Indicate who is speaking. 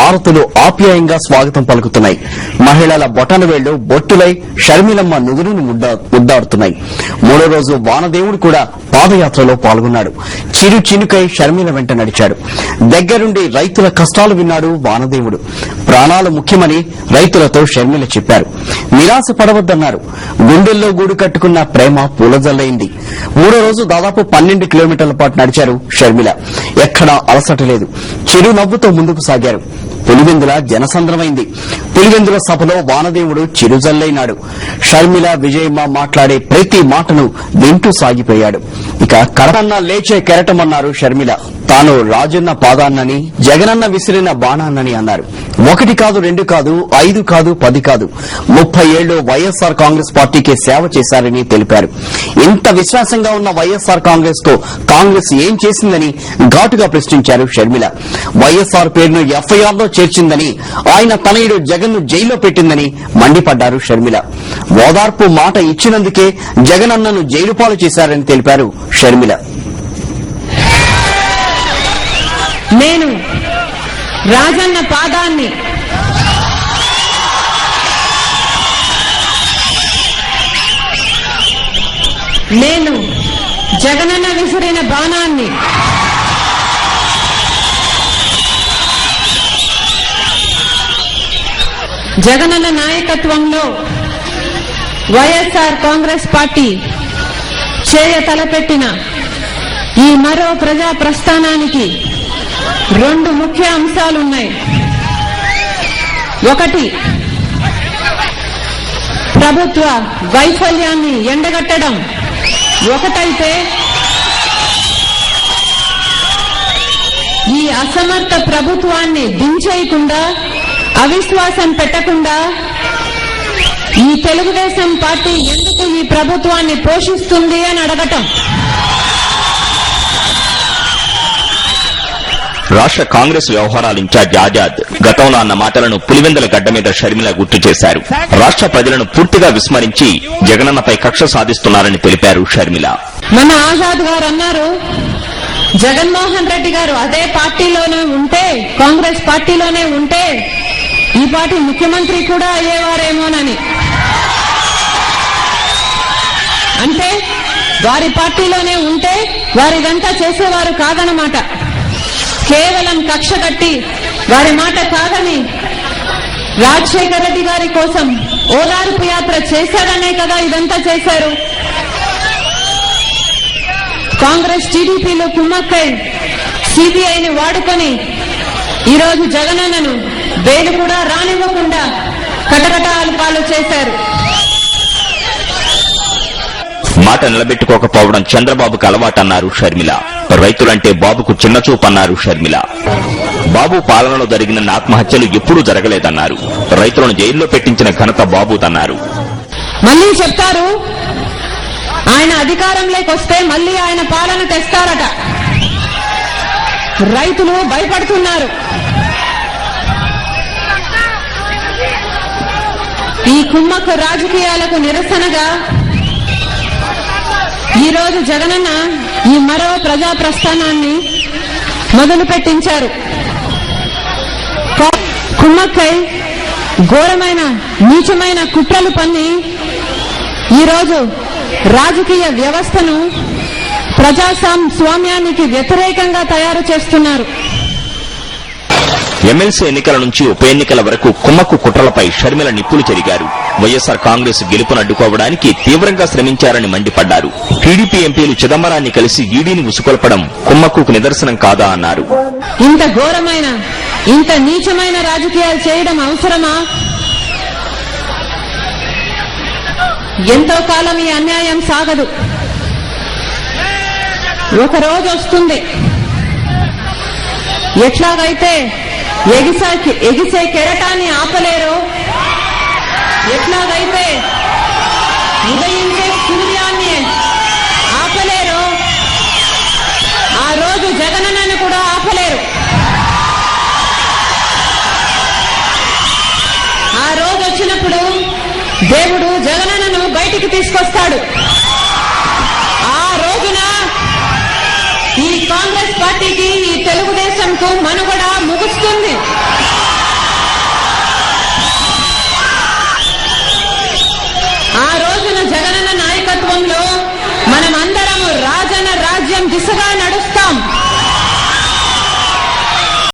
Speaker 1: హారతులు ఆప్యాయంగా స్వాగతం పలుకుతున్నాయి. మహిళల బొటన వేళ్లు బొట్టులై షర్మిలమ్మ నుదురును ముద్దాడుతున్నాయి. మూడో రోజు వానదేవుడు కూడా పాదయాత్రలో పాల్గొన్నాడు. చిరు చినుకై షర్మిల వెంట నడిచాడు. దగ్గరుండి రైతుల కష్టాలు విన్నాడు వానదేవుడు. ప్రాణాలు ముఖ్యమని రైతులతో షర్మిల చెప్పారు. నిరాశ పడవద్దన్నారు. గుండెల్లో గూడు కట్టుకున్న ప్రేమ పూలజల్లైంది. మూడో రోజు దాదాపు 12 కిలోమీటర్ల పాటు నడిచారు షర్మిల. ఎక్కడా అలసట లేదు. చిరు నవ్వుతో ముందుకు సాగారు. పులివెందుల జనసంద్రమైంది. పులివెందుల సభలో వానదేవుడు చిరుజల్లైనాడు. షర్మిల విజయమ్మ మాట్లాడే ప్రతి మాటను వింటూ సాగిపోయాడు. ఇక కరటన్న లేచే కెరటమన్నారు షర్మిల. తాను రాజన్న పాదాన్నని జగనన్న విసిరిన బాణాన్నని అన్నారు. 1 కాదు 2 కాదు 5 కాదు 10 కాదు 30 ఏళ్లు వైఎస్సార్ కాంగ్రెస్ పార్టీకి సేవ చేశారని తెలిపారు. ఇంత విశ్వాసంగా ఉన్న వైఎస్సార్ కాంగ్రెస్ కు కాంగ్రెస్ ఏం చేసిందని ఘాటుగా ప్రశ్నించారు షర్మిల. వైఎస్సార్ పేరును ఎఫ్ఐఆర్ లో చేర్చిందని, ఆయన తనయుడు జగన్ ను జైల్లో పెట్టిందని మండిపడ్డారు షర్మిల. ఓదార్పు మాట ఇచ్చినందుకే జగనన్నను జైలు పాలు చేశారని తెలిపారు షర్మిల.
Speaker 2: నేను రాజన్న పాదాన్ని నేను జగనన్న విసిరిన బాణాన్ని జగనన్న నాయకత్వంలో వైఎస్ఆర్ కాంగ్రెస్ పార్టీ తలపెట్టిన ఈ మరో ప్రజా ప్రస్థానానికి 2 ముఖ్య అంశాలున్నాయి. ఒకటి, ప్రభుత్వ వైఫల్యాన్ని ఎండగట్టడం ఒకటైతే, ఈ అసమర్థ ప్రభుత్వాన్ని దించేయకుండా, అవిశ్వాసం పెట్టకుండా ఈ తెలుగుదేశం పార్టీ ఎందుకు ఈ ప్రభుత్వాన్ని పోషిస్తుంది అని అడగటం.
Speaker 3: రాష్ట్ర కాంగ్రెస్ వ్యవహారాల ఇన్ఛార్జ్ ఆజాద్ గతంలో అన్న మాటలను పులివెందుల గడ్డ మీద షర్మిల గుర్తు చేశారు. రాష్ట్ర ప్రజలను పూర్తిగా విస్మరించి జగనన్నపై కక్ష సాధిస్తున్నారని తెలిపారు షర్మిల.
Speaker 2: మన ఆజాద్ గారు అన్నారు, జగన్మోహన్ రెడ్డి గారు అదే పార్టీలోనే ఉంటే, కాంగ్రెస్ పార్టీలోనే ఉంటే ఈ పార్టీ ముఖ్యమంత్రి కూడా అయ్యేవారేమోనని. అంటే వారి పార్టీలోనే ఉంటే వారిదంతా చేసేవారు కాదన్నమాట. కేవలం కక్ష కట్టి వారి మాట కాదని రాజశేఖర రెడ్డి గారి కోసం ఓదార్పు యాత్ర చేశారనే కదా ఇదంతా చేశారు. కాంగ్రెస్ టీడీపీలో కుమ్మక్కై సిబిఐని వాడుకొని ఈరోజు జగనన్నను బెయిల్ కూడా రానివ్వకుండా కటకటాలు పాలు చేశారు.
Speaker 3: మాట నిలబెట్టుకోకపోవడం చంద్రబాబుకు అలవాటన్నారు షర్మిల. రైతులంటే బాబుకు చిన్నచూపన్నారు షర్మిల. బాబు పాలనలో జరిగిన ఆత్మహత్యలు ఎప్పుడూ జరగలేదన్నారు. రైతులను జైల్లో పెట్టించిన ఘనత బాబుదన్నారు.
Speaker 2: మళ్లీ చెప్తారు, ఆయన అధికారంలోకి వస్తే మళ్లీ ఆయన పాలన తెస్తారట. రైతులు భయపడుతున్నారు. ఈ కుమ్మక్కు రాజకీయాలకు నిరసనగా ఈ రోజు జగనన్న ఈ మరో ప్రజా ప్రస్థానాన్ని మొదలు పెట్టించారు. కుమ్మక్కై ఘోరమైన నీచమైన కుట్రలు పన్ని ఈరోజు రాజకీయ వ్యవస్థను ప్రజాస్వామ్యానికి వ్యతిరేకంగా తయారు చేస్తున్నారు.
Speaker 3: ఎమ్మెల్సీ ఎన్నికల నుంచి ఉప ఎన్నికల వరకు కుమ్మక్కు కుట్రలపై షర్మిల నిప్పులు చెరిగారు. వైఎస్సార్ కాంగ్రెస్ గెలుపును అడ్డుకోవడానికి తీవ్రంగా శ్రమించారని మండిపడ్డారు. టీడీపీ ఎంపీలు చిదంబరాన్ని కలిసి ఈడీని ఉసుకొల్పడం కుమ్మక్కుకు నిదర్శనం కాదా అన్నారు.
Speaker 2: ఇంత ఘోరమైన, ఇంత నీచమైన రాజకీయాలు చేయడం అవసరమా? ఎంతో కాలం ఈ అన్యాయం సాగదు. ఒక రోజు వస్తుంది, ఎట్లాగైతే ఎగిసే కెరటాన్ని ఆపలేరో, ఎట్లాగైతే ఉదయించే సూర్యాన్ని ఆపలేరో, ఆ రోజు జగనన్నను కూడా ఆపలేరు. ఆ రోజు వచ్చినప్పుడు దేవుడు జగనన్నను బయటికి తీసుకొస్తాడు. ఆ రోజున ఈ కాంగ్రెస్ పార్టీకి, ఈ తెలుగుదేశంకు మనుగడ ముగుస్తుంది. దిశగా నడుస్తూ